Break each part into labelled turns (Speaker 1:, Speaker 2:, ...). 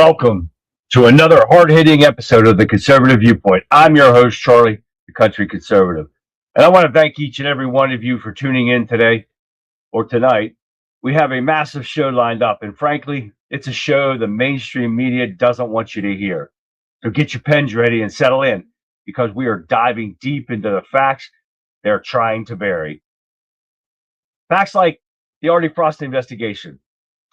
Speaker 1: Welcome to another hard-hitting episode of the Conservative Viewpoint. I'm your host, Charlie, the Country Conservative. And I want to thank each and every one of you for tuning in today or tonight. We have a massive show lined up, and frankly, it's a show the mainstream media doesn't want you to hear. So get your pens ready and settle in, because we are diving deep into the facts they're trying to bury. Facts like the Arctic Frost investigation.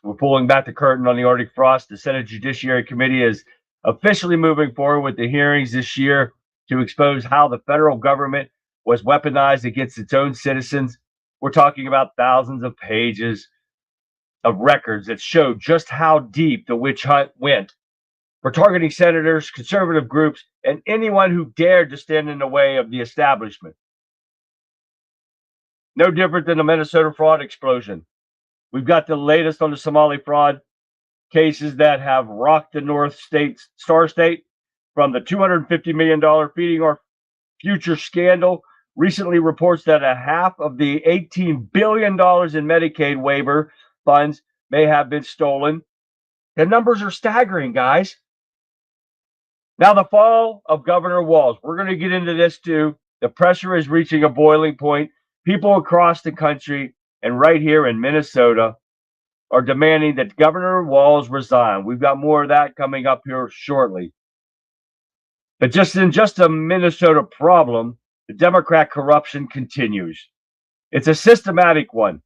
Speaker 1: We're pulling back the curtain on the Arctic Frost. The Senate Judiciary Committee is officially moving forward with the hearings this year to expose how the federal government was weaponized against its own citizens. We're talking about thousands of pages of records that show just how deep the witch hunt went for targeting senators, conservative groups, and anyone who dared to stand in the way of the establishment. No different than the Minnesota fraud explosion. We've got the latest on the Somali fraud cases that have rocked the North Star State, from the $250 million Feeding Our Future scandal. Recently reports that a half of the $18 billion in Medicaid waiver funds may have been stolen. The numbers are staggering, guys. Now, the fall of Governor Walz. We're going to get into this too. The pressure is reaching a boiling point. People across the country and right here in Minnesota are demanding that Governor Walz resign. We've got more of that coming up here shortly. But just a Minnesota problem, the Democrat corruption continues. It's a systematic one.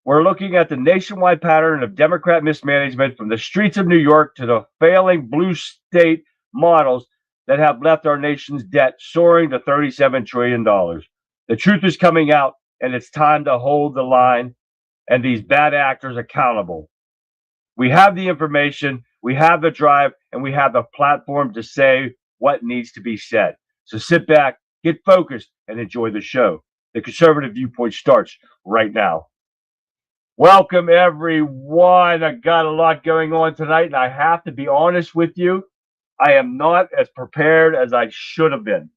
Speaker 1: We're looking at the nationwide pattern of Democrat mismanagement, from the streets of New York to the failing blue state models that have left our nation's debt soaring to $37 trillion. The truth is coming out, and it's time to hold the line and these bad actors accountable. We have the information, we have the drive, and we have the platform to say what needs to be said. So sit back, get focused, and enjoy the show. The Conservative Viewpoint starts right now. Welcome, everyone. I got a lot going on tonight, and I have to be honest with you, I am not as prepared as I should have been.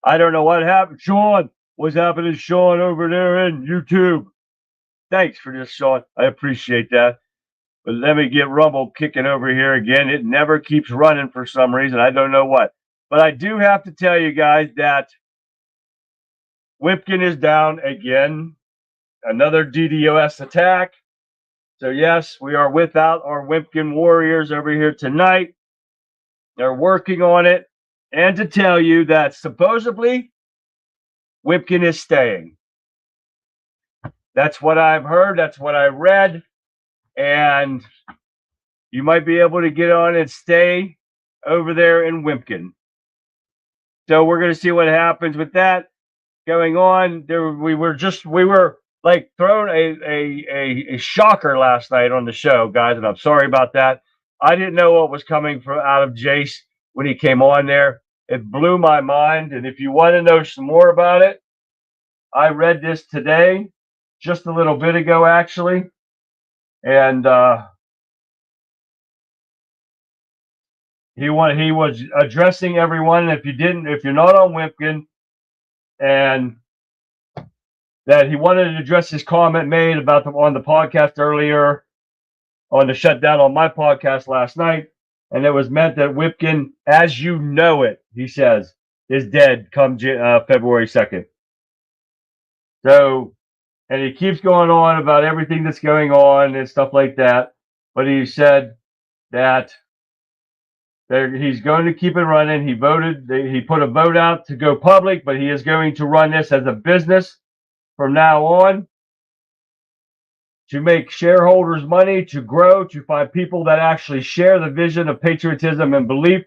Speaker 1: I don't know what happened. Sean, what's happening, Sean, over there in YouTube? Thanks for this, Sean. I appreciate that. But let me get Rumble kicking over here again. It never keeps running for some reason. I don't know what. But I do have to tell you guys that Wipkin is down again. Another DDoS attack. So, yes, we are without our Wipkin warriors over here tonight. They're working on it. And to tell you that supposedly Wipkin is staying. That's what I've heard. That's what I read. And you might be able to get on and stay over there in Wipkin. So we're going to see what happens with that going on. We were like thrown a shocker last night on the show, guys, and I'm sorry about that. I didn't know what was coming from out of Jace when he came on there. It blew my mind. And if you want to know some more about it, I read this today, just a little bit ago, actually. And he was addressing everyone. If you're not on Wipkin, and that he wanted to address his comment made about on the podcast earlier, on the shutdown on my podcast last night. And it was meant that Wipkin, as you know it, he says, is dead come February 2nd. So, and he keeps going on about everything that's going on and stuff like that. But he said that he's going to keep it running. He put a vote out to go public, but he is going to run this as a business from now on, to make shareholders money, to grow, to find people that actually share the vision of patriotism and belief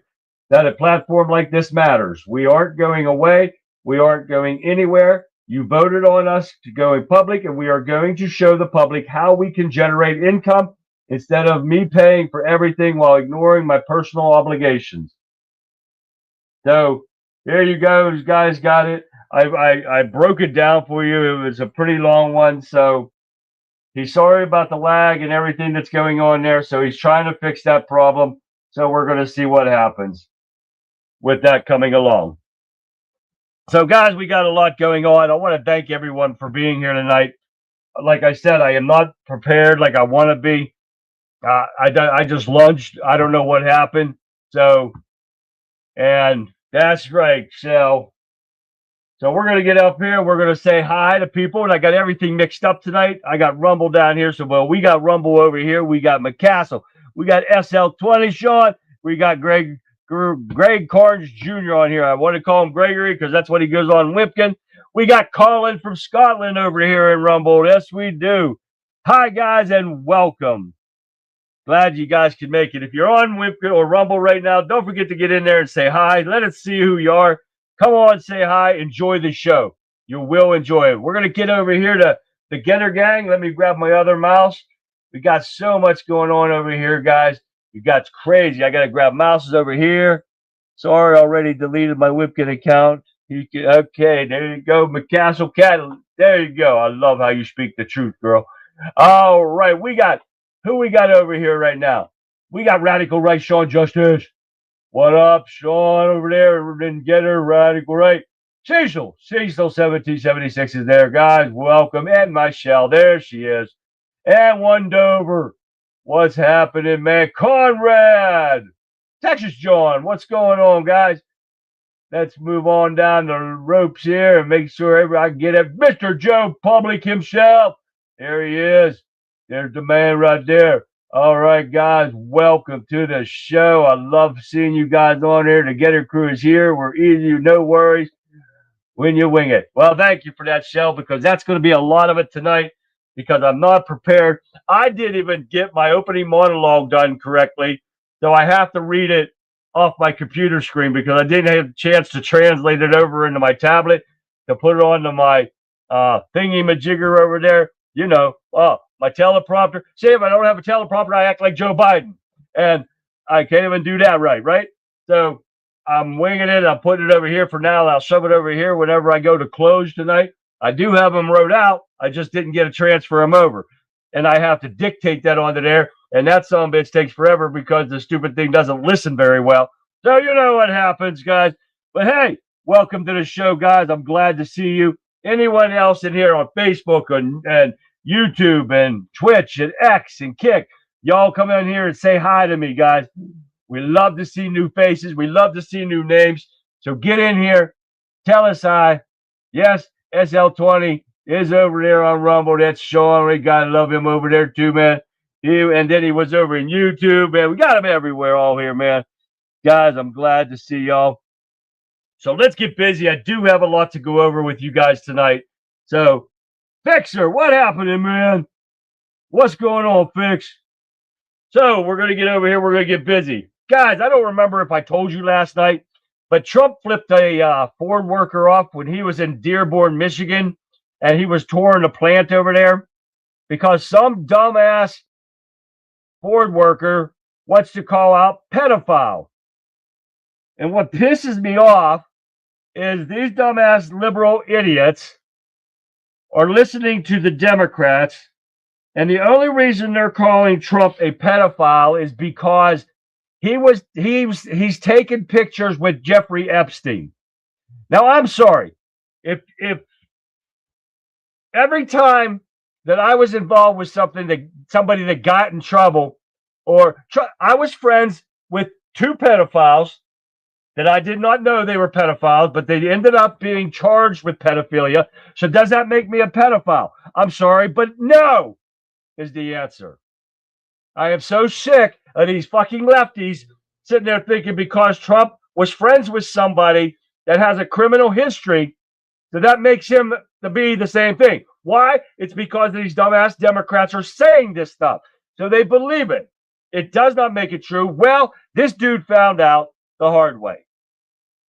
Speaker 1: that a platform like this matters. We aren't going away. We aren't going anywhere. You voted on us to go in public, and we are going to show the public how we can generate income instead of me paying for everything while ignoring my personal obligations. So there you go. You guys got it. I broke it down for you. It was a pretty long one. So he's sorry about the lag and everything that's going on there. So he's trying to fix that problem. So we're going to see what happens with that coming along. So, guys, we got a lot going on. I want to thank everyone for being here tonight. Like I said, I am not prepared like I want to be. I just lunged. I don't know what happened. So, and that's right. So we're gonna get up here. We're gonna say hi to people, and I got everything mixed up tonight. I got Rumble down here. So well, we got Rumble over here. We got McCassell. We got SL20 Sean. We got Greg Carnes Jr. on here. I want to call him Gregory because that's what he goes on Wimpkin. We got Colin from Scotland over here in Rumble. Yes, we do. Hi guys, and welcome. Glad you guys could make it. If you're on Wimpkin or Rumble right now, don't forget to get in there and say hi. Let us see who you are. Come on, say hi. Enjoy the show. You will enjoy it. We're going to get over here to the Getter Gang. Let me grab my other mouse. We got so much going on over here, guys. You got crazy. I got to grab mouses over here. Sorry, I already deleted my Wimpkin account. Okay, there you go. McCassell Cat. There you go. I love how you speak the truth, girl. All right, who we got over here right now? We got Radical Right, Sean Justice. What up, Sean, over there? Didn't get her, Radical Right. Cecil 1776 is there, guys. Welcome. And Michelle, there she is. And one Dover. What's happening, man? Conrad. Texas John, what's going on, guys? Let's move on down the ropes here and make sure I can get it. Mr. Joe Public himself. There he is. There's the man right there. All right, guys, welcome to the show. I love seeing you guys on here. The Getter Crew is here. We're easy, no worries when you wing it. Well, thank you for that, Shell, because that's going to be a lot of it tonight because I'm not prepared. I didn't even get my opening monologue done correctly, so I have to read it off my computer screen because I didn't have a chance to translate it over into my tablet to put it onto my thingy-majigger over there. You know, my teleprompter. See, if I don't have a teleprompter, I act like Joe Biden. And I can't even do that right? So I'm winging it. I'm putting it over here for now. I'll shove it over here whenever I go to close tonight. I do have them wrote out. I just didn't get to transfer them over. And I have to dictate that onto there. And that son bitch takes forever because the stupid thing doesn't listen very well. So you know what happens, guys. But hey, welcome to the show, guys. I'm glad to see you. Anyone else in here on Facebook and YouTube and Twitch and X and Kick, y'all come in here and say hi to me, guys. We love to see new faces. We love to see new names. So get in here. Tell us hi. Yes, SL20 is over there on Rumble. That's Sean. We got to love him over there too, man. And then he was over in YouTube, man. We got him everywhere all here, man. Guys, I'm glad to see y'all. So let's get busy. I do have a lot to go over with you guys tonight. So, Fixer, what happening, man? What's going on, Fix? So, we're going to get over here. We're going to get busy. Guys, I don't remember if I told you last night, but Trump flipped a Ford worker off when he was in Dearborn, Michigan, and he was touring a plant over there because some dumbass Ford worker wants to call out pedophile. And what pisses me off is these dumbass liberal idiots are listening to the Democrats, and the only reason they're calling Trump a pedophile is because he's taken pictures with Jeffrey Epstein. Now, I'm sorry. If every time that I was involved with somebody that got in trouble, I was friends with two pedophiles that I did not know they were pedophiles, but they ended up being charged with pedophilia. So does that make me a pedophile? I'm sorry, but no is the answer. I am so sick of these fucking lefties sitting there thinking because Trump was friends with somebody that has a criminal history, that makes him to be the same thing. Why? It's because these dumbass Democrats are saying this stuff. So they believe it. It does not make it true. Well, this dude found out the hard way.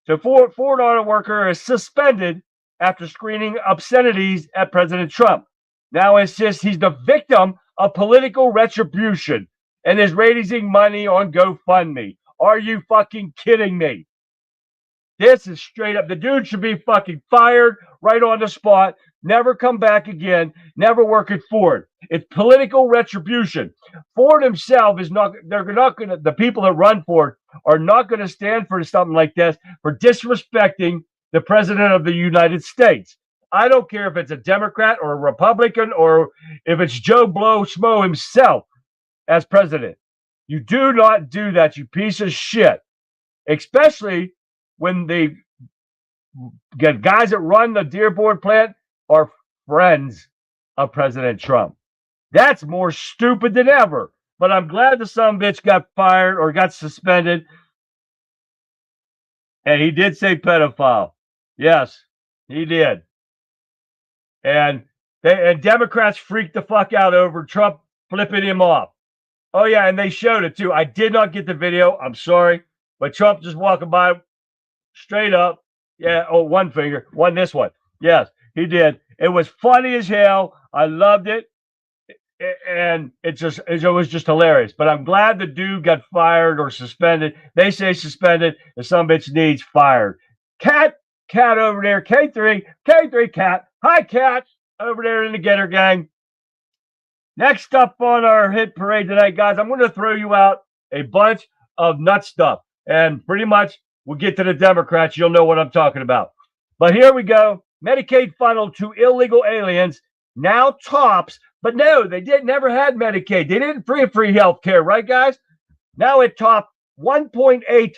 Speaker 1: So Ford auto worker is suspended after screening obscenities at President Trump. Now it's just he's the victim of political retribution and is raising money on GoFundMe. Are you fucking kidding me? This is straight up. The dude should be fucking fired right on the spot. Never come back again. Never work at Ford. It's political retribution. Ford himself is not, they're not going to, the people that run Ford are not going to stand for something like this, for disrespecting the president of the United States. I don't care if it's a Democrat or a Republican or if it's Joe Blow Schmo himself. as president. You do not do that, you piece of shit. Especially when they get guys that run the Dearborn plant are friends of President Trump. That's more stupid than ever. But I'm glad the son of a bitch got fired or got suspended. And he did say pedophile. Yes, he did. And Democrats freaked the fuck out over Trump flipping him off. Oh, yeah, and they showed it, too. I did not get the video. I'm sorry. But Trump just walking by straight up. Yeah, oh, one finger. This one. Yes, he did. It was funny as hell. I loved it. And it was just hilarious. But I'm glad the dude got fired or suspended. They say suspended. The son of a bitch needs fired. Cat over there. K3, Cat. Hi, Cat, over there in the Getter Gang. Next up on our hit parade tonight, guys, I'm going to throw you out a bunch of nut stuff. And pretty much we'll get to the Democrats. You'll know what I'm talking about. But here we go. Medicaid funnel to illegal aliens now tops. But no, they never had Medicaid. They didn't free health care, right, guys? Now it topped $1.8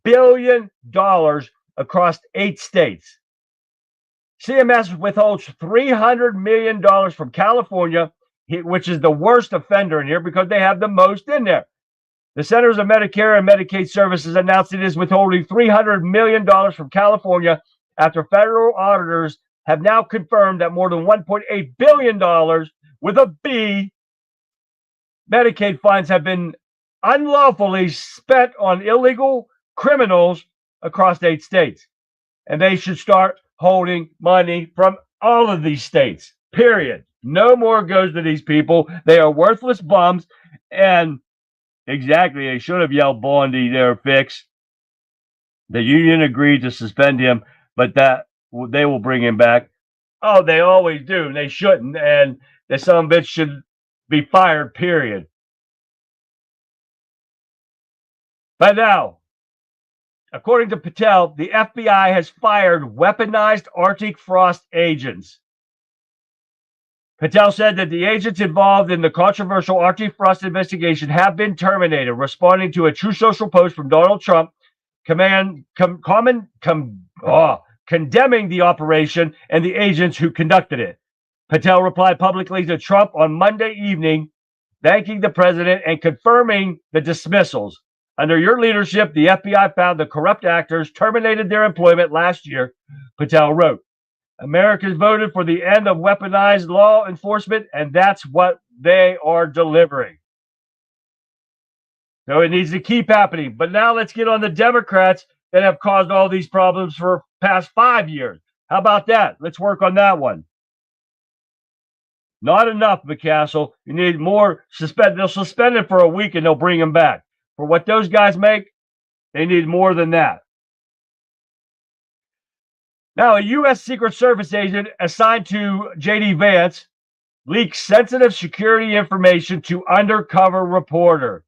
Speaker 1: billion across 8 states. CMS withholds $300 million from California, which is the worst offender in here because they have the most in there. The Centers of Medicare and Medicaid Services announced it is withholding $300 million from California after federal auditors have now confirmed that more than $1.8 billion with a B Medicaid funds have been unlawfully spent on illegal criminals across 8 states. And they should start holding money from all of these states, period. No more goes to these people. They are worthless bums. And exactly, they should have yelled Bondi there, fix. The union agreed to suspend him, but that they will bring him back. Oh, they always do. And they shouldn't. And the son of a bitch should be fired, period. But now, according to Patel, the FBI has fired weaponized Arctic frost agents. Patel said that the agents involved in the controversial Arctic frost investigation have been terminated, responding to a True Social post from Donald Trump condemning the operation and the agents who conducted it. Patel replied publicly to Trump on Monday evening, thanking the president and confirming the dismissals. Under your leadership, the FBI found the corrupt actors terminated their employment last year, Patel wrote. Americans voted for the end of weaponized law enforcement, and that's what they are delivering. So it needs to keep happening. But now let's get on the Democrats that have caused all these problems for past 5 years. How about that? Let's work on that one. Not enough, McCassell. You need more. They'll suspend it for a week and they'll bring them back. For what those guys make, they need more than that. Now, a U.S. Secret Service agent assigned to J.D. Vance leaks sensitive security information to undercover reporter.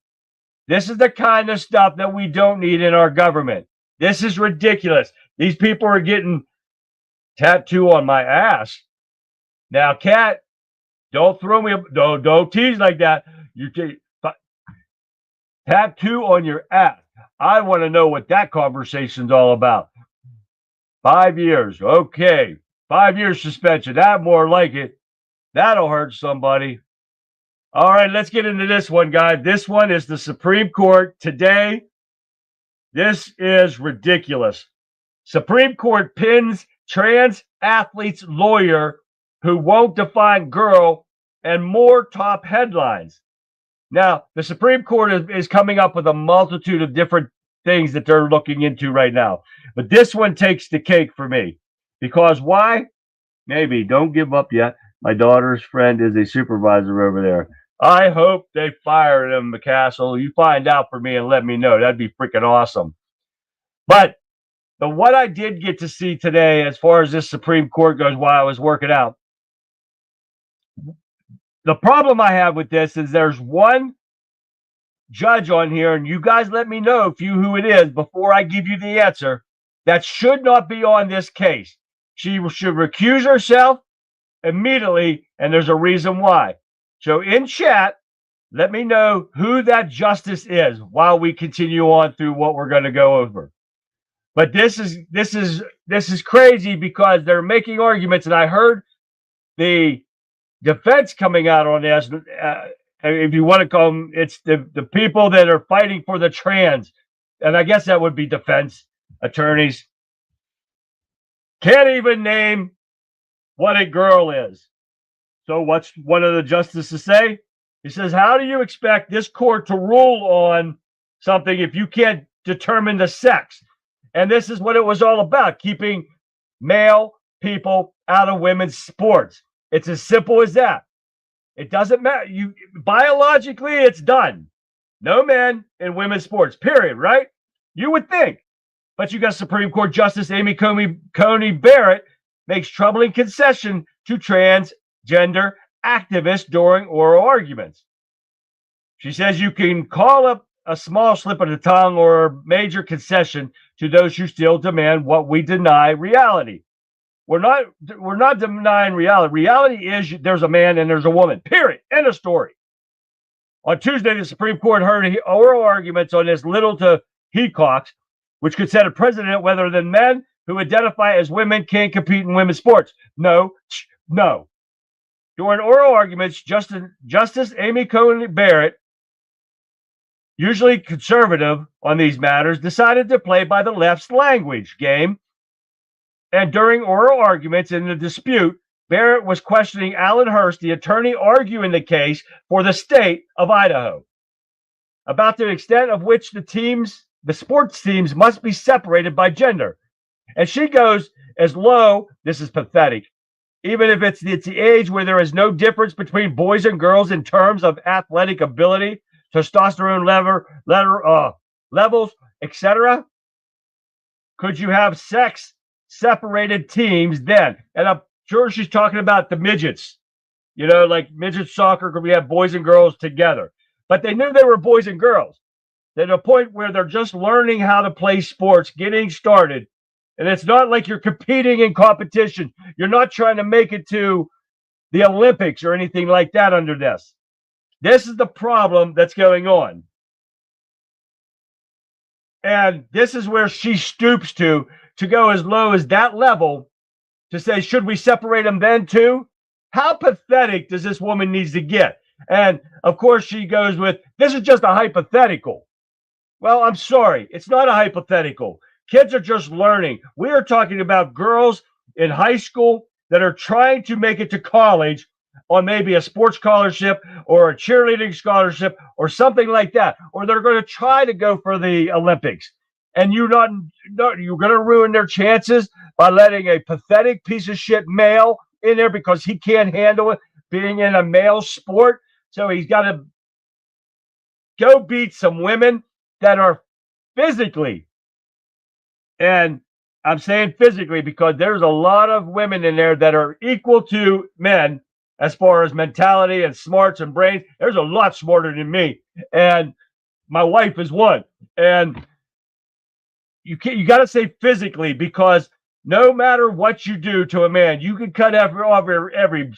Speaker 1: This is the kind of stuff that we don't need in our government. This is ridiculous. These people are getting tattoo on my ass. Now, Kat, don't throw me, don't tease like that. Tattoo on your ass. I want to know what that conversation's all about. 5 years. Okay. 5 years suspension. That more like it. That'll hurt somebody. All right, let's get into this one, guys. This one is the Supreme Court today. This is ridiculous. Supreme Court pins trans athlete's lawyer who won't define girl and more top headlines. Now, the Supreme Court is coming up with a multitude of different things that they're looking into right now. But this one takes the cake for me. Because why? Maybe. Don't give up yet. My daughter's friend is a supervisor over there. I hope they fire him, McCassell. You find out for me and let me know. That'd be freaking awesome. But what I did get to see today, as far as this Supreme Court goes, while I was working out, the problem I have with this is there's one judge on here, and you guys let me know who it is before I give you the answer, that should not be on this case. She should recuse herself immediately, and there's a reason why. So in chat, Let me know who that justice is while we continue on through what we're going to go over. But this is crazy because they're making arguments, and I heard the defense coming out on this. If you want to call them, it's the people that are fighting for the trans, and I guess that would be defense attorneys. Can't even name what a girl is. So what's one of the justices say? He says, how do you expect this court to rule on something if you can't determine the sex? And this is what it was all about, keeping male people out of women's sports. It's as simple as that. It doesn't matter. Biologically, it's done. No men in women's sports, period, right? You would think. But you got Supreme Court Justice Amy Coney Barrett makes troubling concession to transgender activists during oral arguments. She says you can call up a small slip of the tongue or a major concession to those who still demand what we deny reality. We're not denying reality. Reality is there's a man and there's a woman. Period. End of story. On Tuesday, the Supreme Court heard oral arguments on this little to Hecox, which could set a precedent whether the men who identify as women can't compete in women's sports. No. During oral arguments, Justice Amy Coney Barrett, usually conservative on these matters, decided to play by the left's language game. And during oral arguments in the dispute, Barrett was questioning Alan Hurst, the attorney arguing the case for the state of Idaho, about the extent of which the sports teams must be separated by gender. And she goes as low, this is pathetic, even if it's the age where there is no difference between boys and girls in terms of athletic ability, testosterone levels, etc. Could you have sex separated teams then? And I'm sure she's talking about the midgets, like midget soccer, could we have boys and girls together? But they knew they were boys and girls. They're at a point where they're just learning how to play sports, getting started. And it's not like you're competing in competition. You're not trying to make it to the Olympics or anything like that under this. This is the problem that's going on. And this is where she stoops to go as low as that level to say, should we separate them then too? How pathetic does this woman need to get? And of course she goes with, this is just a hypothetical. Well, I'm sorry. It's not a hypothetical. Kids are just learning. We are talking about girls in high school that are trying to make it to college on maybe a sports scholarship or a cheerleading scholarship or something like that. Or they're going to try to go for the Olympics. And you're going to ruin their chances by letting a pathetic piece of shit male in there because he can't handle it being in a male sport. So he's got to go beat some women that are physically, and I'm saying physically because there's a lot of women in there that are equal to men as far as mentality and smarts and brains. There's a lot smarter than me. And my wife is one. And you got to say physically, because no matter what you do to a man, you can cut every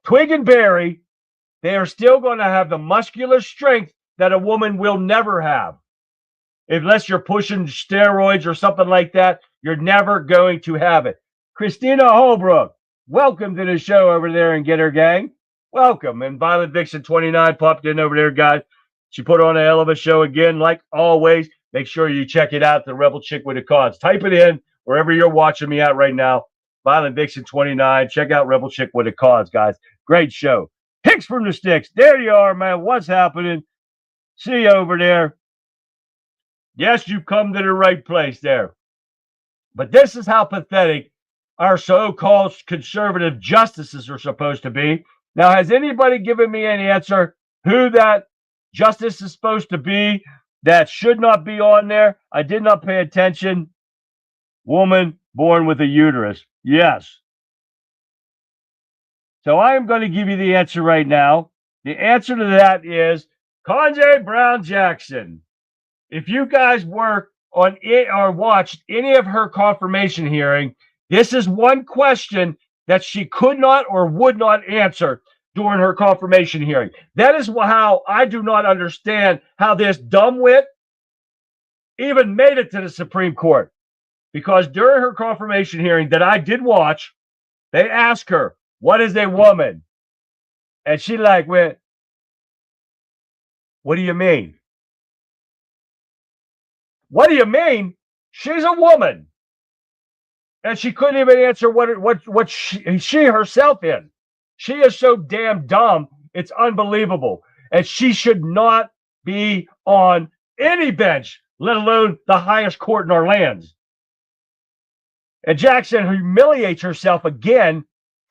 Speaker 1: twig and berry. They are still going to have the muscular strength that a woman will never have. Unless you're pushing steroids or something like that, you're never going to have it. Christina Holbrook, welcome to the show over there in Get Her Gang. Welcome. And Violent Vixen 29 popped in over there, guys. She put on a hell of a show again, like always. Make sure you check it out, the Rebel Chick with the Cards. Type it in wherever you're watching me at right now. Violent Vixen 29. Check out Rebel Chick with the Cards, guys. Great show. Hicks from the Sticks. There you are, man. What's happening? See you over there. Yes, you've come to the right place there. But this is how pathetic our so-called conservative justices are supposed to be. Now, has anybody given me any answer who that justice is supposed to be that should not be on there? I did not pay attention. Woman born with a uterus. Yes. So I am going to give you the answer right now. The answer to that is Ketanji Brown Jackson. If you guys work on it or watched any of her confirmation hearing, this is one question that she could not or would not answer during her confirmation hearing. That is how I do not understand how this dumbwit even made it to the Supreme Court. Because during her confirmation hearing that I did watch, they asked her, "What is a woman?" And she like went, "What do you mean? What do you mean? She's a woman." And she couldn't even answer what she herself is. She is so damn dumb. It's unbelievable. And she should not be on any bench, let alone the highest court in our lands. And Jackson humiliates herself again.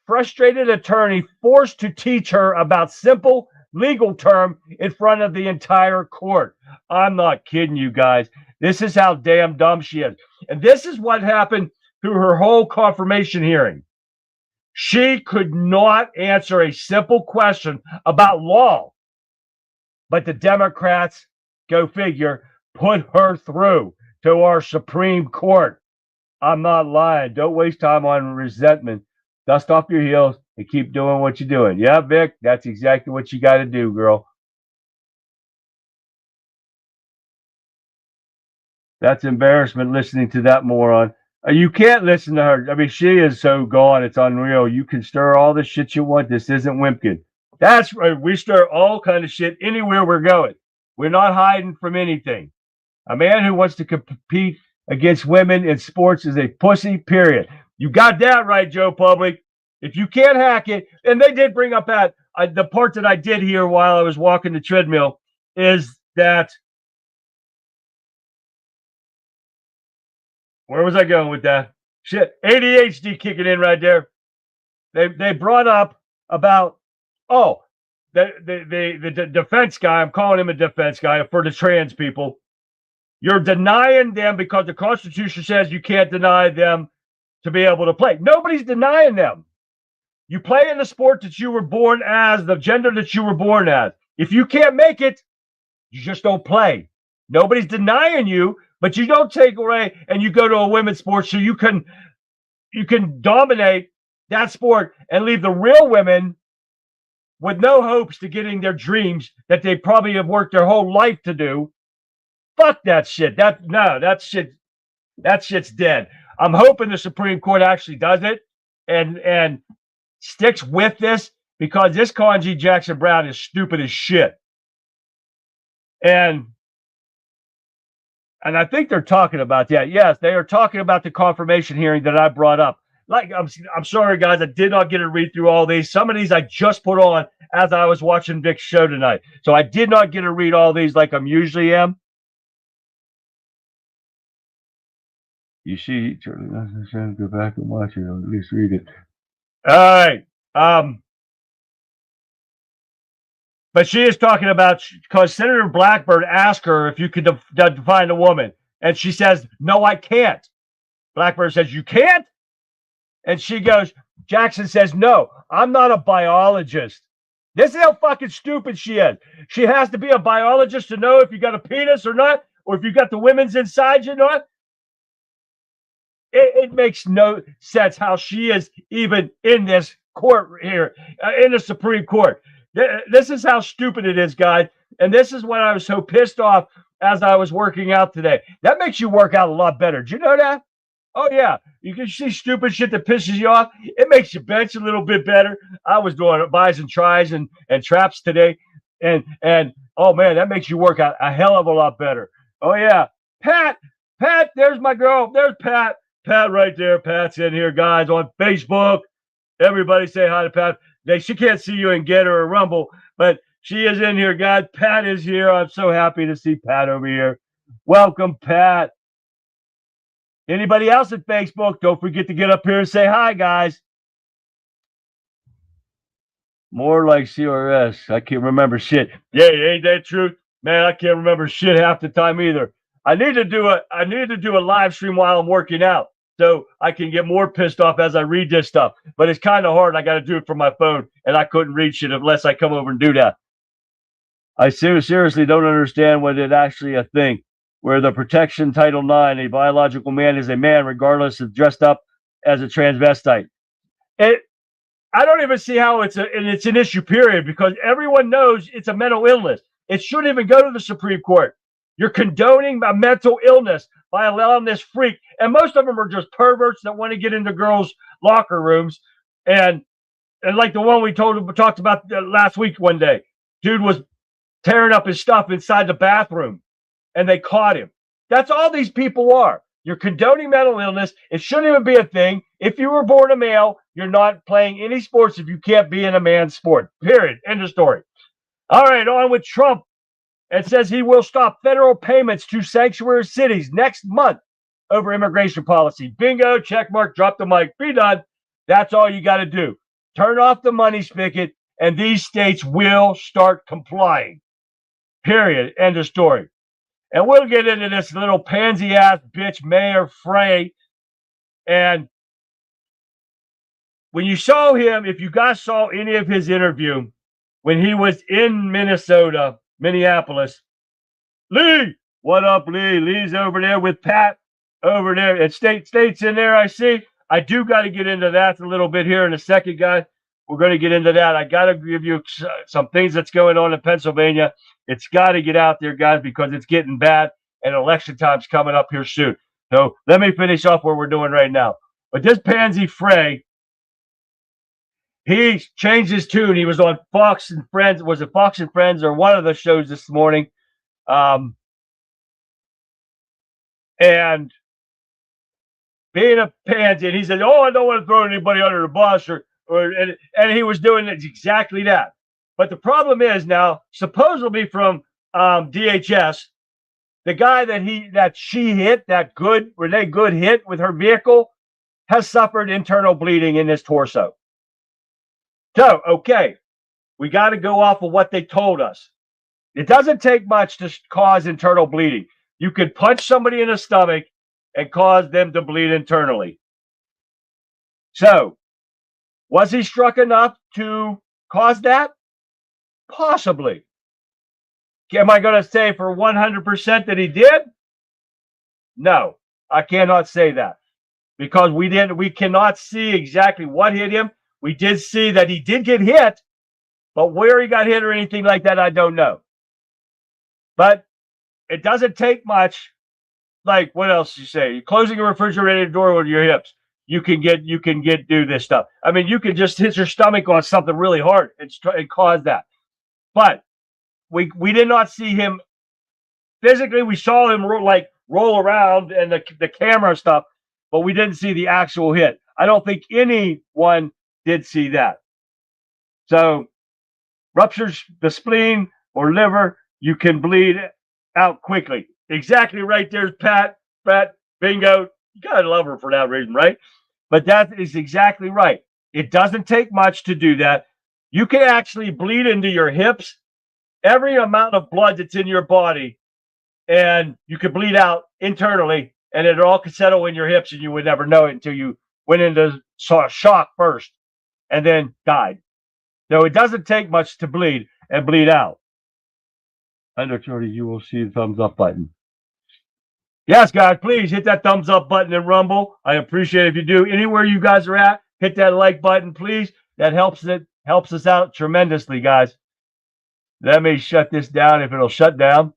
Speaker 1: Frustrated attorney forced to teach her about simple legal term in front of the entire court. I'm not kidding you guys. This is how damn dumb she is. And this is what happened through her whole confirmation hearing. She could not answer a simple question about law. But the Democrats, go figure, put her through to our Supreme Court. I'm not lying. Don't waste time on resentment. Dust off your heels and keep doing what you're doing. Yeah, Vic, that's exactly what you got to do, girl. That's embarrassment listening to that moron. You can't listen to her. I mean, she is so gone. It's unreal. You can stir all the shit you want. This isn't Wimpkin. That's right. We stir all kind of shit anywhere we're going. We're not hiding from anything. A man who wants to compete against women in sports is a pussy, period. You got that right, Joe Public. If you can't hack it, and they did bring up that, the part that I did hear while I was walking the treadmill is that, where was I going with that? Shit, ADHD kicking in right there. They brought up about, the defense guy, I'm calling him a defense guy for the trans people. You're denying them because the Constitution says you can't deny them to be able to play. Nobody's denying them. You play in the sport that you were born as, the gender that you were born as. If you can't make it, you just don't play. Nobody's denying you, but you don't take away and you go to a women's sport so you can dominate that sport and leave the real women with no hopes to getting their dreams that they probably have worked their whole life to do. Fuck that shit. That shit's dead. I'm hoping the Supreme Court actually does it and sticks with this, because this Ketanji Jackson Brown is stupid as shit. And I think they're talking about that. Yes, they are talking about the confirmation hearing that I brought up. Like, I'm sorry, guys, I did not get to read through all these. Some of these I just put on as I was watching Vic's show tonight. So I did not get to read all these like I'm usually am. You see, Charlie, go back and watch it, or at least read it. All right. But she is talking about, because Senator Blackburn asked her if you could define a woman. And she says, "No, I can't." Blackburn says, "You can't?" And she goes, Jackson says, "No, I'm not a biologist." This is how fucking stupid she is. She has to be a biologist to know if you got a penis or not, or if you got the women's inside you or not. It makes no sense how she is even in this court here, in the Supreme Court. This is how stupid it is, guys. And this is when I was so pissed off as I was working out today. That makes you work out a lot better. Did you know that? Oh, yeah. You can see stupid shit that pisses you off. It makes you bench a little bit better. I was doing buys and tries and traps today. And oh, man, that makes you work out a hell of a lot better. Oh, yeah. Pat, there's my girl. There's Pat. Pat right there. Pat's in here, guys, on Facebook. Everybody say hi to Pat. She can't see you in Getter or Rumble, but she is in here, guys. Pat is here. I'm so happy to see Pat over here. Welcome, Pat. Anybody else at Facebook, don't forget to get up here and say hi, guys. More like CRS. I can't remember shit. Yeah, ain't that true? Man, I can't remember shit half the time either. I need to do a live stream while I'm working out, so I can get more pissed off as I read this stuff. But it's kind of hard. I got to do it from my phone, and I couldn't read shit unless I come over and do that. I seriously don't understand what it actually a thing, where the protection Title IX, a biological man is a man regardless of dressed up as a transvestite. I don't even see how it's an issue, period, because everyone knows it's a mental illness. It shouldn't even go to the Supreme Court. You're condoning a mental illness by allowing this freak, and most of them are just perverts that want to get into girls' locker rooms, and like the one we talked about last week. One day, dude was tearing up his stuff inside the bathroom, and they caught him. That's all these people are. You're condoning mental illness. It shouldn't even be a thing. If you were born a male, you're not playing any sports if you can't be in a man's sport. Period. End of story. All right, on with Trump. It says he will stop federal payments to sanctuary cities next month over immigration policy. Bingo, check mark, drop the mic, be done. That's all you got to do. Turn off the money spigot, and these states will start complying. Period. End of story. And we'll get into this little pansy-ass bitch, Mayor Frey. And when you saw him, if you guys saw any of his interview, when he was in Minneapolis, Lee, what up, Lee? Lee's over there with Pat over there. And State's in there, I see. I do got to get into that a little bit here in a second, guys. We're going to get into that. I got to give you some things that's going on in Pennsylvania. It's got to get out there, guys, because it's getting bad, and election time's coming up here soon. So let me finish off what we're doing right now. But this pansy Frey, he changed his tune. He was on Fox and Friends. Was it Fox and Friends or one of the shows this morning? And being a pansy, and he said, "Oh, I don't want to throw anybody under the bus," and he was doing exactly that. But the problem is now, supposedly from DHS, the guy that she hit, Renee Good hit with her vehicle, has suffered internal bleeding in his torso. So, okay, we got to go off of what they told us. It doesn't take much to cause internal bleeding. You could punch somebody in the stomach and cause them to bleed internally. So, was he struck enough to cause that? Possibly. Am I going to say for 100% that he did? No, I cannot say that because we cannot see exactly what hit him. We did see that he did get hit, but where he got hit or anything like that, I don't know. But it doesn't take much. Like what else you say? You're closing a refrigerator door with your hips. You can do this stuff. I mean, you can just hit your stomach on something really hard and cause that. But we did not see him physically. We saw him roll around and the camera stuff, but we didn't see the actual hit. I don't think anyone did see that. So ruptures the spleen or liver, you can bleed out quickly. Exactly right. There's Pat, bingo. You gotta love her for that reason, right? But that is exactly right. It doesn't take much to do that. You can actually bleed into your hips, every amount of blood that's in your body, and you could bleed out internally, and it all could settle in your hips, and you would never know it until you went into shock first and then died. So it doesn't take much to bleed and bleed out. Under 30, you will see the thumbs up button. Yes, guys, please hit that thumbs up button and Rumble. I appreciate it if you do. Anywhere you guys are at, hit that like button, please. That helps us out tremendously, guys. Let me shut this down if it'll shut down.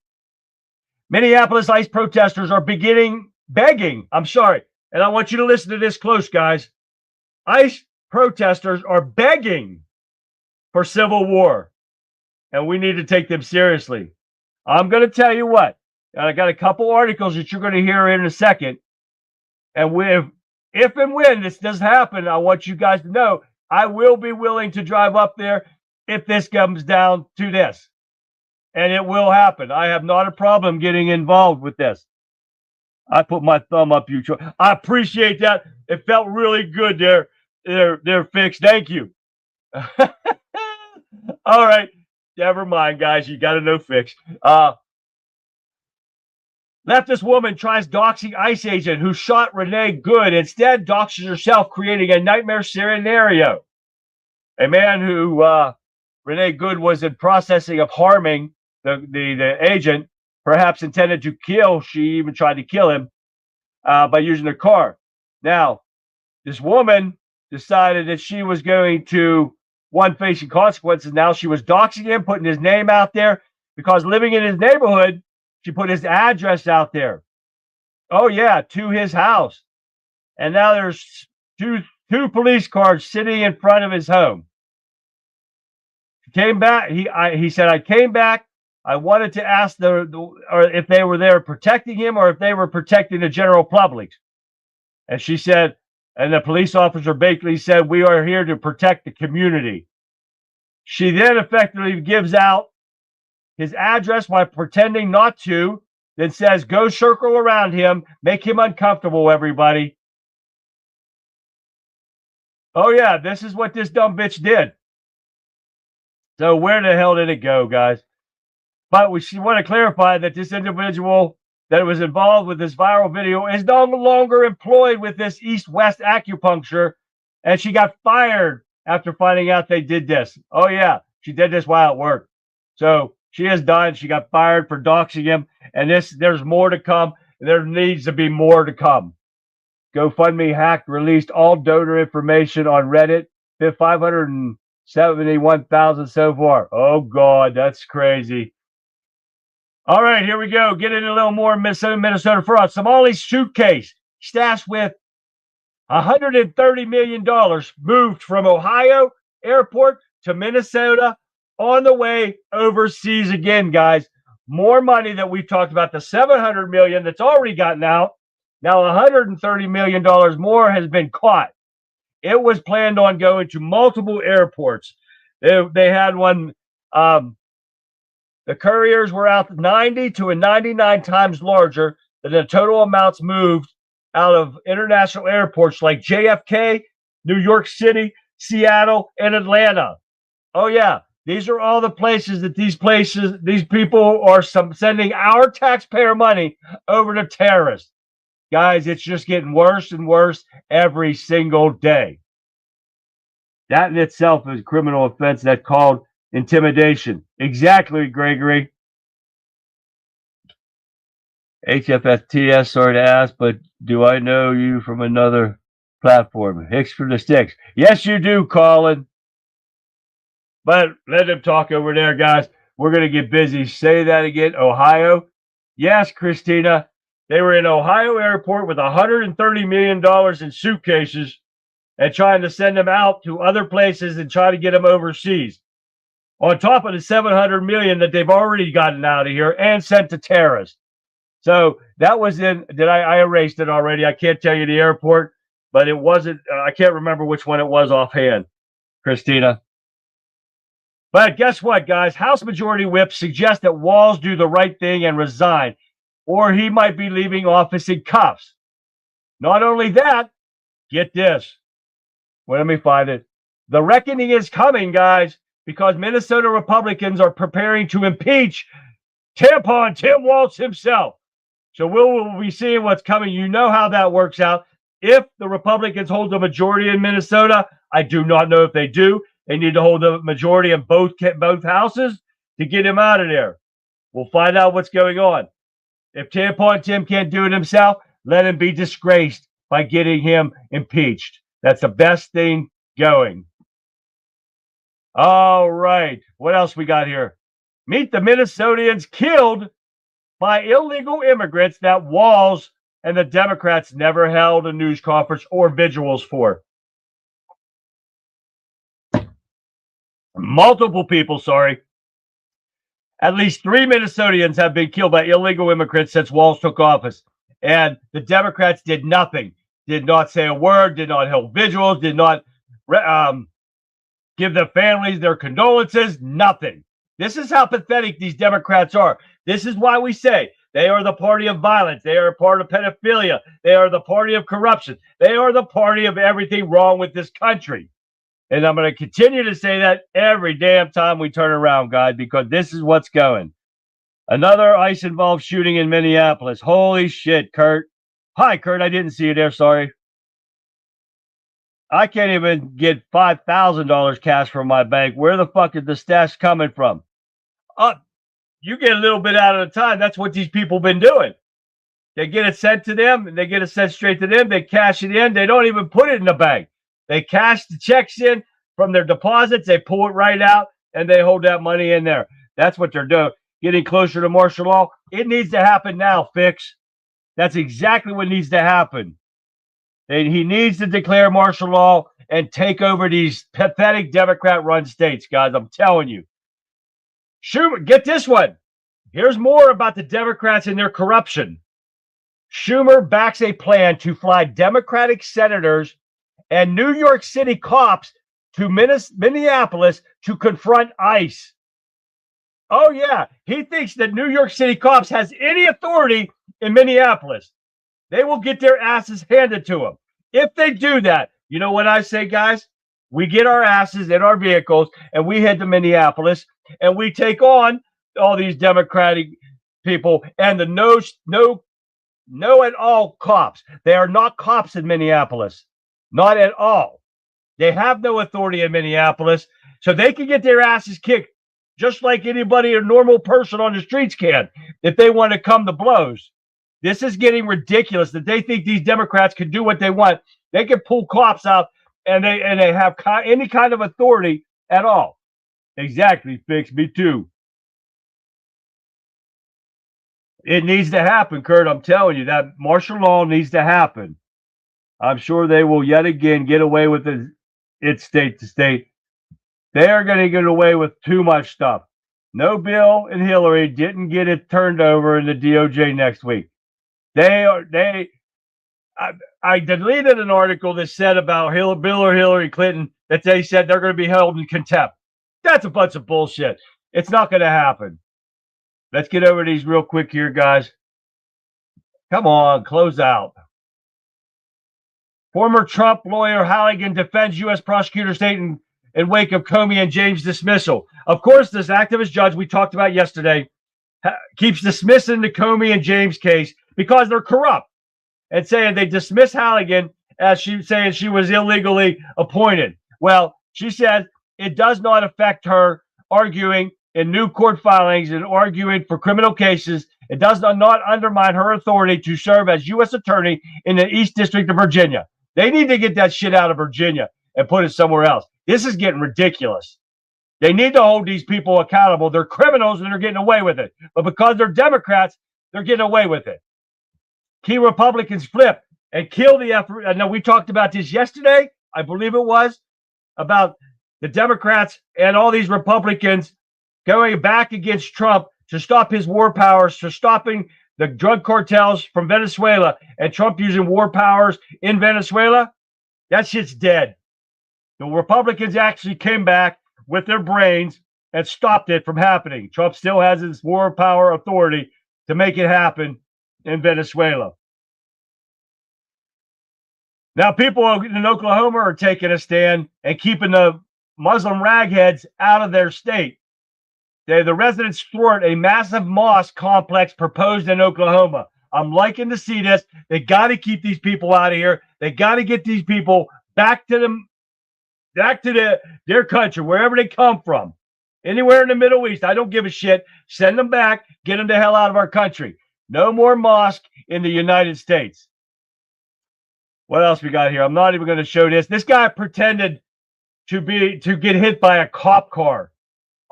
Speaker 1: Minneapolis ICE protesters are begging. I'm sorry. And I want you to listen to this close, guys. ICE protesters are begging for civil war. And we need to take them seriously. I'm going to tell you what. And I got a couple articles that you're going to hear in a second. And if and when this does happen, I want you guys to know I will be willing to drive up there if this comes down to this. And it will happen. I have not a problem getting involved with this. I put my thumb up, you. I appreciate that. It felt really good there. They're fixed. Thank you. All right. Never mind, guys. You got to know fixed. Leftist woman tries doxing ICE agent who shot Renee Good. Instead, doxes herself, creating a nightmare scenario. A man who Renee Good was in processing of harming the agent, perhaps intended to kill. She even tried to kill him by using a car. Now, this woman decided that she was going to, one, facing consequences. Now she was doxing him, putting his name out there, because living in his neighborhood, she put his address out there. Oh, yeah, to his house. And now there's two police cars sitting in front of his home. He came back. He said, I came back. I wanted to ask or if they were there protecting him or if they were protecting the general public. And she said, and the police officer basically said, we are here to protect the community. She then effectively gives out his address by pretending not to, then says, go circle around him, make him uncomfortable, everybody. Oh, yeah, this is what this dumb bitch did. So where the hell did it go, guys? But we want to clarify that this individual that was involved with this viral video is no longer employed with this East-West acupuncture, and she got fired after finding out they did this. Oh, yeah, she did this while at work. So she is done. She got fired for doxing him, and there's more to come. There needs to be more to come. GoFundMe hacked released all donor information on Reddit. 571,000 so far. Oh, God, that's crazy. All right, here we go. Get into a little more Minnesota fraud. Somali suitcase stashed with $130 million moved from Ohio airport to Minnesota on the way overseas again, guys. More money that we've talked about, the $700 million that's already gotten out. Now $130 million more has been caught. It was planned on going to multiple airports. They had one. The couriers were out 90 to 99 times larger than the total amounts moved out of international airports like JFK, New York City, Seattle, and Atlanta. Oh, yeah. These are all the places that these people are sending our taxpayer money over to terrorists. Guys, it's just getting worse and worse every single day. That in itself is a criminal offense that's called intimidation. Exactly, Gregory. HFSTS, sorry to ask, but do I know you from another platform? Hicks for the sticks. Yes, you do, Colin. But let them talk over there, guys. We're going to get busy. Say that again. Ohio. Yes, Christina. They were in Ohio airport with $130 million in suitcases and trying to send them out to other places and try to get them overseas. On top of the $700 million that they've already gotten out of here and sent to terrorists. So that was I erased it already. I can't tell you the airport, but it wasn't, I can't remember which one it was offhand, Christina. But guess what, guys? House Majority Whip suggests that Walz do the right thing and resign, or he might be leaving office in cuffs. Not only that, get this. Well, let me find it. The reckoning is coming, guys, because Minnesota Republicans are preparing to impeach Tampon Tim Walz himself. So we'll be seeing what's coming. You know how that works out. If the Republicans hold the majority in Minnesota, I do not know if they do. They need to hold the majority in both houses to get him out of there. We'll find out what's going on. If Tampon Tim can't do it himself, let him be disgraced by getting him impeached. That's the best thing going. All right. What else we got here? Meet the Minnesotans killed by illegal immigrants that Walz and the Democrats never held a news conference or vigils for. Multiple people, at least 3 Minnesotans have been killed by illegal immigrants since Walz took office. And the Democrats did nothing, did not say a word, did not hold vigils, did not give the families their condolences, nothing. This is how pathetic these Democrats are. This is why we say they are the party of violence. They are a part of pedophilia. They are the party of corruption. They are the party of everything wrong with this country. And I'm going to continue to say that every damn time we turn around, guys, because this is what's going. Another ICE-involved shooting in Minneapolis. Holy shit, Kurt. Hi, Kurt. I didn't see you there. Sorry. I can't even get $5,000 cash from my bank. Where the fuck is the stash coming from? You get a little bit out of the time. That's what these people been doing. They get it sent to them, and they get it sent straight to them. They cash it in. They don't even put it in the bank. They cash the checks in from their deposits. They pull it right out, and they hold that money in there. That's what they're doing. Getting closer to martial law. It needs to happen now, Fix. That's exactly what needs to happen. And he needs to declare martial law and take over these pathetic Democrat-run states, guys. I'm telling you. Schumer, get this one. Here's more about the Democrats and their corruption. Schumer backs a plan to fly Democratic senators and New York City cops to Minneapolis to confront ICE. Oh, yeah. He thinks that New York City cops has any authority in Minneapolis. They will get their asses handed to them. If they do that, you know what I say, guys? We get our asses in our vehicles and we head to Minneapolis and we take on all these Democratic people and the no at all cops. They are not cops in Minneapolis. Not at all. They have no authority in Minneapolis, so they can get their asses kicked just like anybody, a normal person on the streets can, if they want to come to blows. This is getting ridiculous that they think these Democrats can do what they want. They can pull cops out and they have any kind of authority at all. Exactly, Fix. Me too. It needs to happen, Kurt. I'm telling you, that martial law needs to happen. I'm sure they will yet again get away with it state to state. They are going to get away with too much stuff. No, Bill and Hillary didn't get it turned over in the DOJ next week. I deleted an article that said about Bill or Hillary Clinton that they said they're going to be held in contempt. That's a bunch of bullshit. It's not going to happen. Let's get over these real quick here, guys. Come on, close out. Former Trump lawyer Halligan defends U.S. prosecutor state in wake of Comey and James dismissal. Of course, this activist judge we talked about yesterday keeps dismissing the Comey and James case because they're corrupt and saying they dismiss Halligan as saying she was illegally appointed. Well, she said it does not affect her arguing in new court filings and arguing for criminal cases. It does not undermine her authority to serve as U.S. attorney in the East District of Virginia. They need to get that shit out of Virginia and put it somewhere else. This is getting ridiculous. They need to hold these people accountable. They're criminals and they're getting away with it. But because they're Democrats, they're getting away with it. Key Republicans flip and kill the effort. I know we talked about this yesterday, I believe it was, about the Democrats and all these Republicans going back against Trump to stop his war powers, for stopping the drug cartels from Venezuela, and Trump using war powers in Venezuela. That shit's dead. The Republicans actually came back with their brains and stopped it from happening. Trump still has his war power authority to make it happen in Venezuela. Now, people in Oklahoma are taking a stand and keeping the Muslim ragheads out of their state. The residents thwart a massive mosque complex proposed in Oklahoma. I'm liking to see this. They got to keep these people out of here. They got to get these people back to their country, wherever they come from. Anywhere in the Middle East, I don't give a shit. Send them back. Get them the hell out of our country. No more mosque in the United States. What else we got here? I'm not even going to show this. This guy pretended to get hit by a cop car.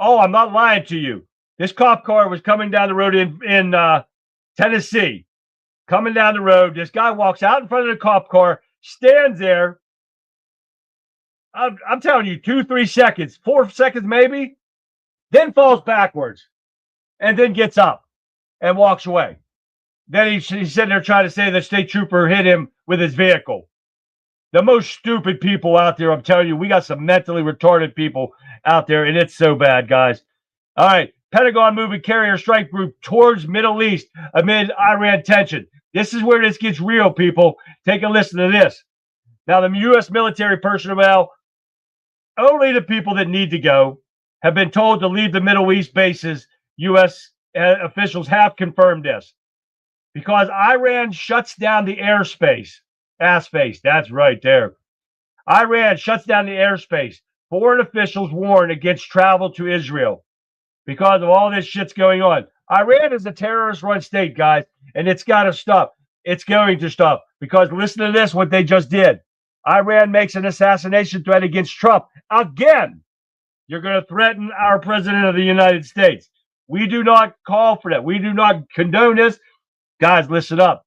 Speaker 1: Oh, I'm not lying to you. This cop car was coming down the road in Tennessee. Coming down the road, this guy walks out in front of the cop car, stands there. I'm telling you, 2-3 seconds, 4 seconds maybe, then falls backwards, and then gets up and walks away. Then he's sitting there trying to say the state trooper hit him with his vehicle. The most stupid people out there, I'm telling you, we got some mentally retarded people out there, and it's so bad, guys. All right, Pentagon moving carrier strike group towards Middle East amid Iran tension. This is where this gets real, people. Take a listen to this. Now, the U.S. military personnel, only the people that need to go, have been told to leave the Middle East bases. U.S. officials have confirmed this. Because Iran shuts down the airspace. That's right there. Iran shuts down the airspace. Foreign officials warn against travel to Israel because of all this shit's going on. Iran is a terrorist-run state, guys, and it's got to stop. It's going to stop because listen to this, what they just did. Iran makes an assassination threat against Trump. Again, you're going to threaten our president of the United States. We do not call for that. We do not condone this. Guys, listen up.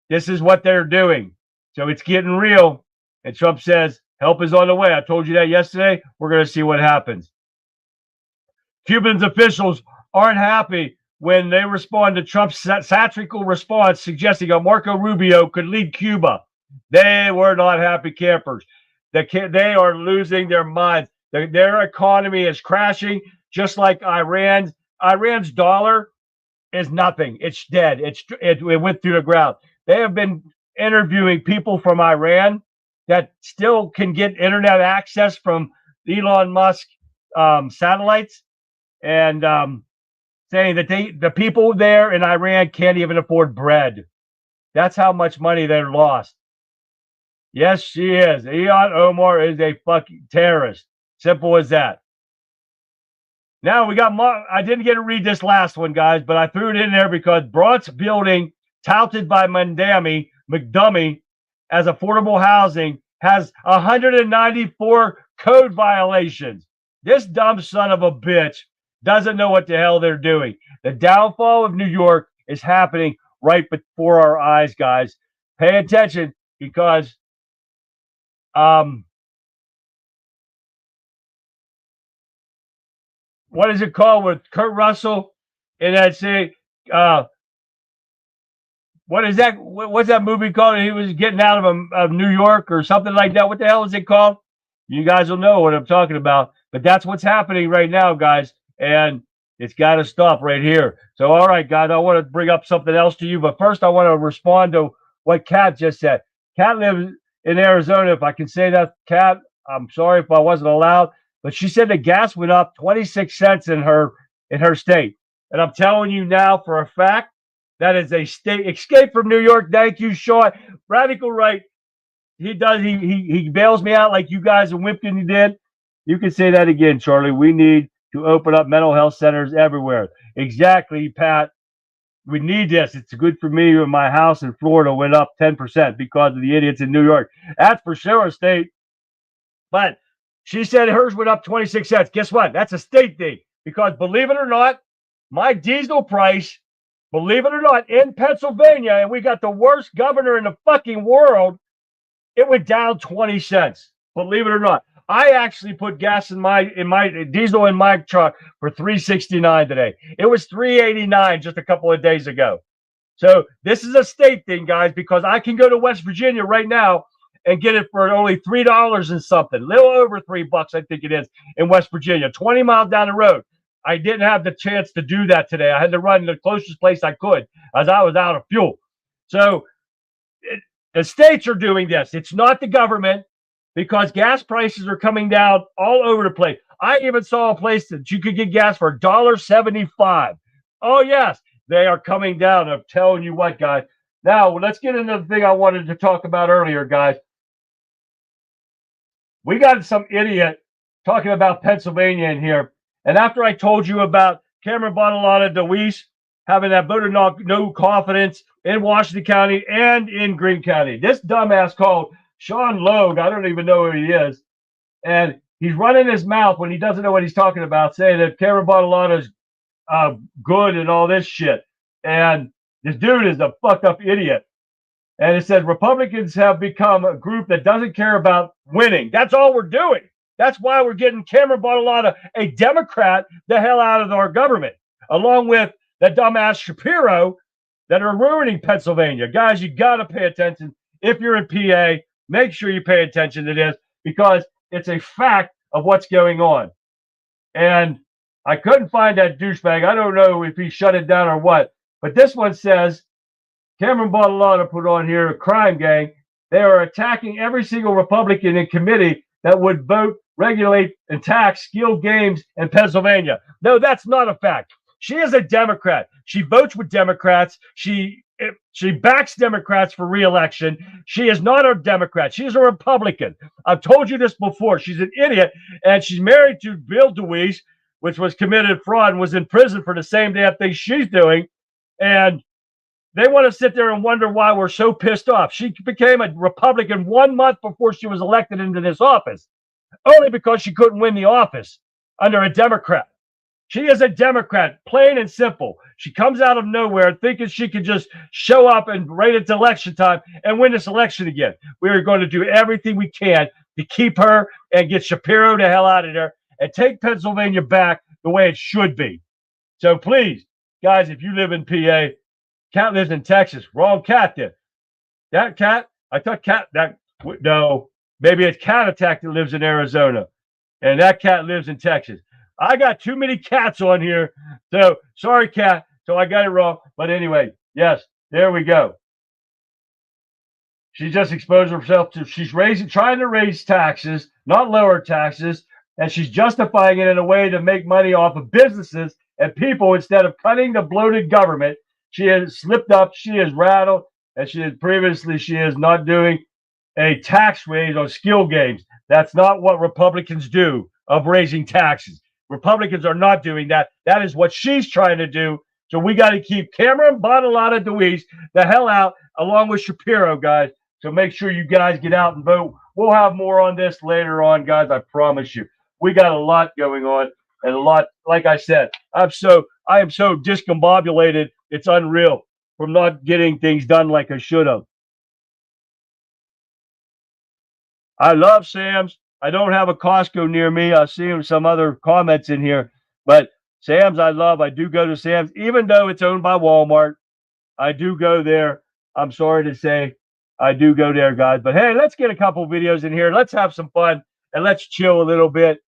Speaker 1: This is what they're doing. So it's getting real. And Trump says, help is on the way. I told you that yesterday. We're going to see what happens. Cuban officials aren't happy when they respond to Trump's satirical response suggesting a Marco Rubio could lead Cuba. They were not happy campers. They are losing their minds. Their economy is crashing, just like Iran's. Iran's dollar is nothing. It's dead. It went through the ground. They have been interviewing people from Iran that still can get internet access from Elon Musk satellites, and saying that the people there in Iran can't even afford bread. That's how much money they're lost. Yes, she is. Ilhan Omar is a fucking terrorist. Simple as that. Now we got I didn't get to read this last one, guys, but I threw it in there because Bronx building, touted by McDummy as affordable housing, has 194 code violations. This dumb son of a bitch doesn't know what the hell they're doing. The downfall of New York is happening right before our eyes, guys. Pay attention, because what is it called with Kurt Russell and that say what is that? What's that movie called? He was getting out of New York or something like that. What the hell is it called? You guys will know what I'm talking about. But that's what's happening right now, guys. And it's got to stop right here. So, all right, guys, I want to bring up something else to you. But first, I want to respond to what Kat just said. Kat lives in Arizona. If I can say that, Kat, I'm sorry if I wasn't allowed. But she said the gas went up 26 cents in her state. And I'm telling you now for a fact, that is a state escape from New York. Thank you, Sean. Radical right. He bails me out like you guys in Wimpton did. You can say that again, Charlie. We need to open up mental health centers everywhere. Exactly, Pat. We need this. It's good for me. My house in Florida went up 10% because of the idiots in New York. That's for sure a state. But she said hers went up 26 cents. Guess what? That's a state thing. Because believe it or not, my diesel price, believe it or not, in Pennsylvania, and we got the worst governor in the fucking world, it went down 20 cents. Believe it or not. I actually put gas in my diesel in my truck for $3.69 today. It was $3.89 just a couple of days ago. So this is a state thing, guys, because I can go to West Virginia right now and get it for only $3 and something, a little over $3, I think it is, in West Virginia, 20 miles down the road. I didn't have the chance to do that today. I had to run the closest place I could as I was out of fuel. So the states are doing this. It's not the government, because gas prices are coming down all over the place. I even saw a place that you could get gas for $1.75. Oh, yes, they are coming down. I'm telling you what, guys. Now, let's get into the thing I wanted to talk about earlier, guys. We got some idiot talking about Pennsylvania in here. And after I told you about Cameron Bottolata DeWeese having that voter no confidence in Washington County and in Greene County, this dumbass called Sean Logue, I don't even know who he is, and he's running his mouth when he doesn't know what he's talking about, saying that Cameron Bottolata is good and all this shit. And this dude is a fucked up idiot. And it said Republicans have become a group that doesn't care about winning. That's all we're doing. That's why we're getting Cameron Bottolata, a Democrat, the hell out of our government, along with that dumbass Shapiro that are ruining Pennsylvania. Guys, you got to pay attention. If you're in PA, make sure you pay attention to this, because it's a fact of what's going on. And I couldn't find that douchebag. I don't know if he shut it down or what. But this one says, Cameron Bottolata put on here, a crime gang. They are attacking every single Republican in committee that would vote, regulate, and tax skilled games in Pennsylvania. No, that's not a fact. She is a Democrat. She votes with Democrats. She backs Democrats for re-election. She is not a Democrat. She's a Republican. I've told you this before. She's an idiot, and she's married to Bill DeWeese, which was committed fraud and was in prison for the same damn thing she's doing. And they want to sit there and wonder why we're so pissed off. She became a Republican 1 month before she was elected into this office, only because she couldn't win the office under a Democrat. She is a Democrat, plain and simple. She comes out of nowhere thinking she can just show up and right at election time and win this election again. We are going to do everything we can to keep her and get Shapiro the hell out of there and take Pennsylvania back the way it should be. So please, guys, if you live in PA, Cat lives in Texas. Wrong cat then. That cat, I thought cat, no, maybe it's Cat Attack that lives in Arizona. And that cat lives in Texas. I got too many cats on here. So sorry, cat. So I got it wrong. But anyway, yes, there we go. She just exposed herself to, she's trying to raise taxes, not lower taxes. And she's justifying it in a way to make money off of businesses and people instead of cutting the bloated government. She has slipped up. She has rattled. And she is not doing a tax raise on skill games. That's not what Republicans do, of raising taxes. Republicans are not doing that. That is what she's trying to do. So we got to keep Cameron Bonalata DeWeese the hell out, along with Shapiro, guys. So make sure you guys get out and vote. We'll have more on this later on, guys. I promise you. We got a lot going on, and a lot, like I said, I am so discombobulated. It's unreal from not getting things done like I should have. I love Sam's. I don't have a Costco near me. I see some other comments in here, but Sam's I love. I do go to Sam's, even though it's owned by Walmart. I do go there. I'm sorry to say, I do go there, guys. But hey, let's get a couple videos in here. Let's have some fun and let's chill a little bit.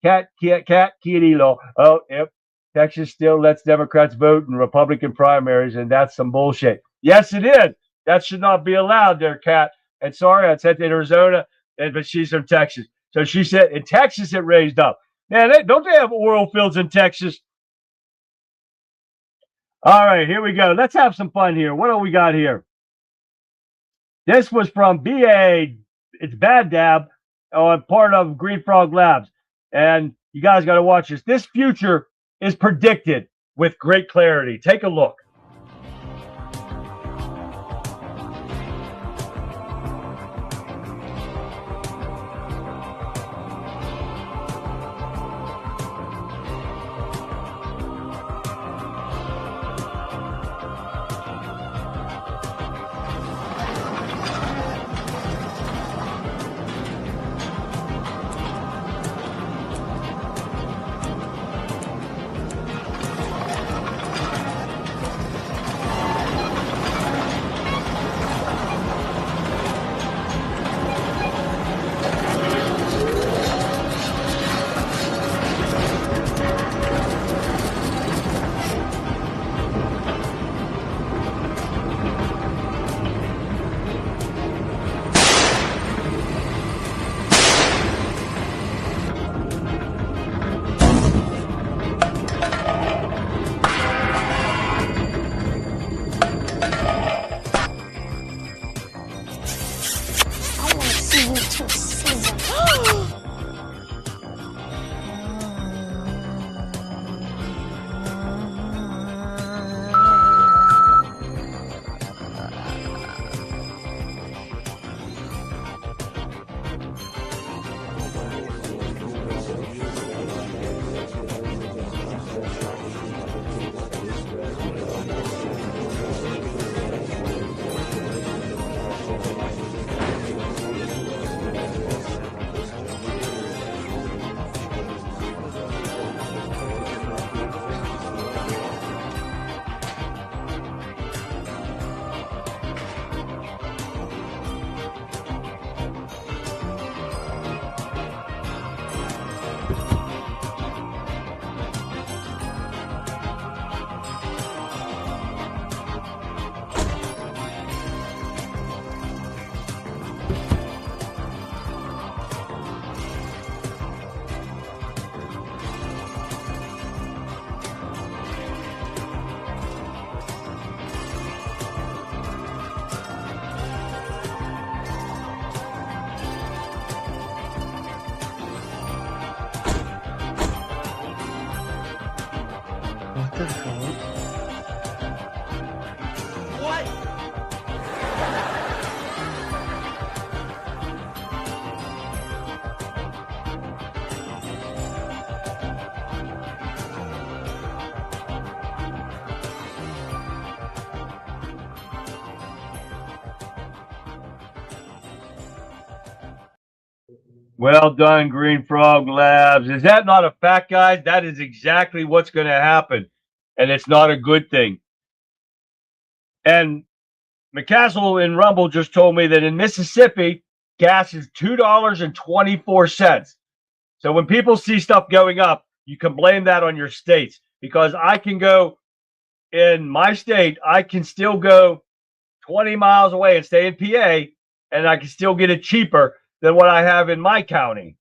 Speaker 1: Kitty law. Oh, yep. Texas still lets Democrats vote in Republican primaries, and that's some bullshit. Yes, it is. That should not be allowed there, Kat. And sorry, I said Arizona, but she's from Texas. So she said in Texas it raised up. Man, don't they have oil fields in Texas? All right, here we go. Let's have some fun here. What do we got here? This was from BA. It's Bad Dab, part of Green Frog Labs. And you guys got to watch this. This future is predicted with great clarity. Take a look. Well done, Green Frog Labs. Is that not a fact, guys? That is exactly what's going to happen. And it's not a good thing. And McCassell in Rumble just told me that in Mississippi, gas is $2.24. So when people see stuff going up, you can blame that on your states, because I can go in my state, I can still go 20 miles away and stay in PA, and I can still get it cheaper than what I have in my county.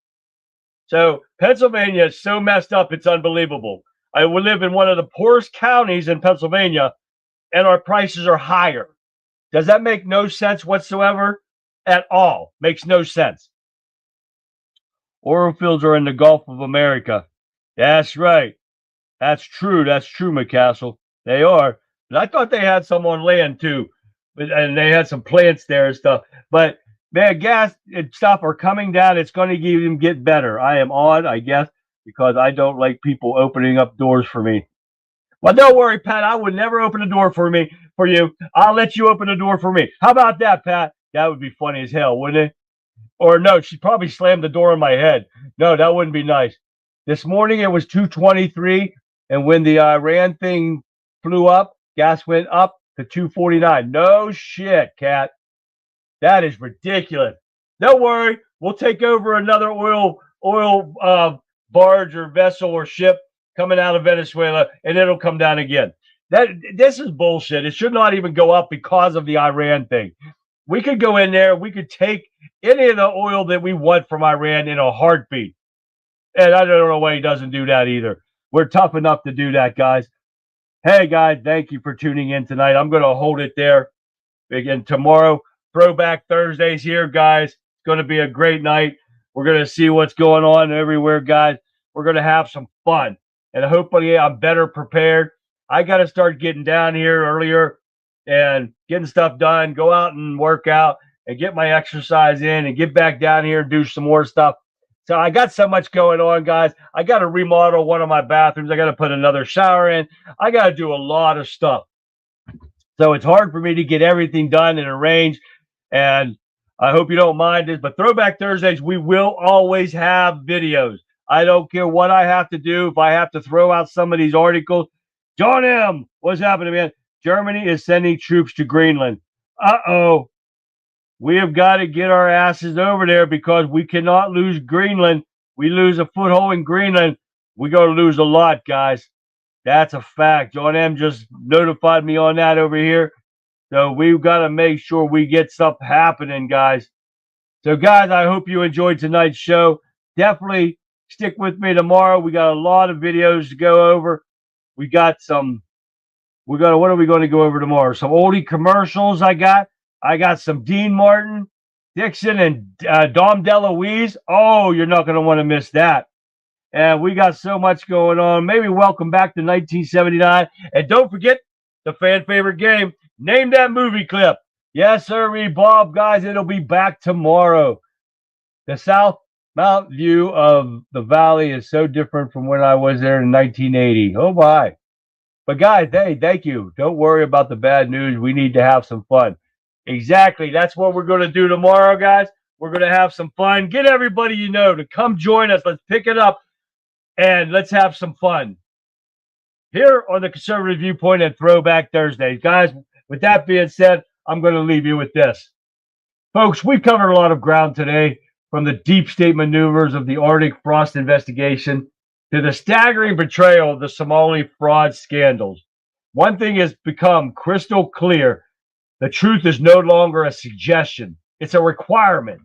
Speaker 1: So Pennsylvania is so messed up, it's unbelievable. I would live in one of the poorest counties in Pennsylvania, and our prices are higher. Does that make no sense whatsoever? At all. Makes no sense. Oil fields are in the Gulf of America. That's right. That's true. That's true, McCassell. They are. But I thought they had some on land too. And they had some plants there and stuff. But man, gas and stuff are coming down. It's going to even get better. I am odd, I guess, because I don't like people opening up doors for me. Well, don't worry, Pat. I would never open a door for you. I'll let you open a door for me. How about that, Pat? That would be funny as hell, wouldn't it? Or no, she'd probably slam the door in my head. No, that wouldn't be nice. This morning it was 223, and when the Iran thing flew up, gas went up to 249. No shit, Cat. That is ridiculous. Don't worry, we'll take over another oil barge or vessel or ship coming out of Venezuela, and it'll come down again. This is bullshit. It should not even go up because of the Iran thing. We could go in there, we could take any of the oil that we want from Iran in a heartbeat. And I don't know why he doesn't do that either. We're tough enough to do that, guys. Hey, guys, thank you for tuning in tonight. I'm going to hold it there. Again, tomorrow, Throwback Thursdays here, guys. It's going to be a great night. We're going to see what's going on everywhere, guys. We're going to have some fun. And hopefully I'm better prepared. I got to start getting down here earlier and getting stuff done, go out and work out and get my exercise in and get back down here and do some more stuff. So I got so much going on, guys. I got to remodel one of my bathrooms. I got to put another shower in. I got to do a lot of stuff. So it's hard for me to get everything done and arranged. And I hope you don't mind this, but Throwback Thursdays, we will always have videos. I don't care what I have to do. If I have to throw out some of these articles. John M., what's happening, man? Germany is sending troops to Greenland. Uh-oh. We have got to get our asses over there because we cannot lose Greenland. We lose a foothold in Greenland, we're going to lose a lot, guys. That's a fact. John M. just notified me on that over here. So we've got to make sure we get stuff happening, guys. So, guys, I hope you enjoyed tonight's show. Definitely stick with me tomorrow. We got a lot of videos to go over. What are we going to go over tomorrow? Some oldie commercials I got some Dean Martin, Dixon, and Dom DeLuise. Oh, you're not going to want to miss that. And we got so much going on. Maybe welcome back to 1979. And don't forget the fan favorite game. Name that movie clip. Yes, sir, Bob, guys. It'll be back tomorrow. The South Mount view of the valley is so different from when I was there in 1980. Oh, my. But, guys, hey, thank you. Don't worry about the bad news. We need to have some fun. Exactly. That's what we're going to do tomorrow, guys. We're going to have some fun. Get everybody you know to come join us. Let's pick it up and let's have some fun here on the Conservative Viewpoint and Throwback Thursdays. Guys, with that being said, I'm going to leave you with this. Folks, we've covered a lot of ground today, from the deep state maneuvers of the Arctic frost investigation to the staggering betrayal of the Somali fraud scandals. One thing has become crystal clear. The truth is no longer a suggestion. It's a requirement.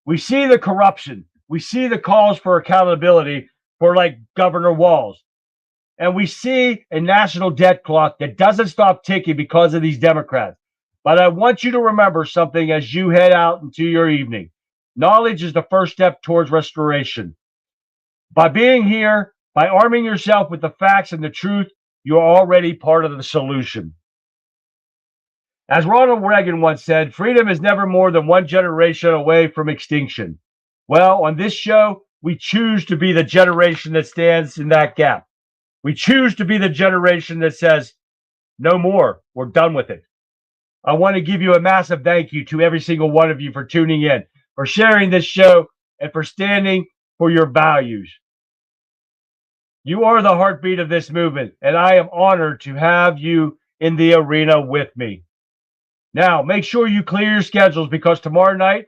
Speaker 1: We see the corruption. We see the calls for accountability for like Governor Walz. And we see a national debt clock that doesn't stop ticking because of these Democrats. But I want you to remember something as you head out into your evening. Knowledge is the first step towards restoration. By being here, by arming yourself with the facts and the truth, you're already part of the solution. As Ronald Reagan once said, freedom is never more than one generation away from extinction. Well, on this show, we choose to be the generation that stands in that gap. We choose to be the generation that says, no more, we're done with it. I want to give you a massive thank you to every single one of you for tuning in, for sharing this show, and for standing for your values. You are the heartbeat of this movement, and I am honored to have you in the arena with me. Now, make sure you clear your schedules because tomorrow night,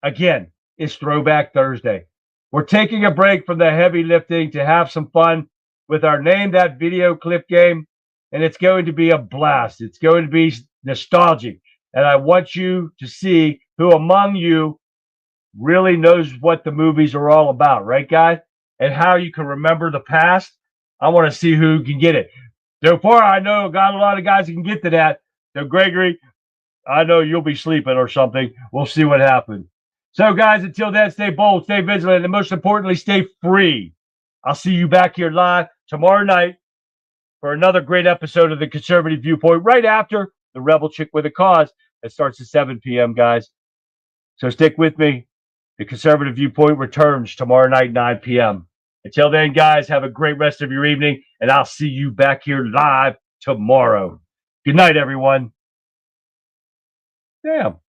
Speaker 1: again, is Throwback Thursday. We're taking a break from the heavy lifting to have some fun with our Name That Video Clip game, and it's going to be a blast. It's going to be nostalgic, and I want you to see who among you really knows what the movies are all about, right, guys? And how you can remember the past. I want to see who can get it. So far, I know got a lot of guys who can get to that. So, Gregory, I know you'll be sleeping or something. We'll see what happens. So, guys, until then, stay bold, stay vigilant, and most importantly, stay free. I'll see you back here live tomorrow night for another great episode of the Conservative Viewpoint right after the Rebel Chick with a Cause. That starts at 7 p.m., guys. So stick with me. The Conservative Viewpoint returns tomorrow night, 9 p.m. Until then, guys, have a great rest of your evening, and I'll see you back here live tomorrow. Good night, everyone. Damn.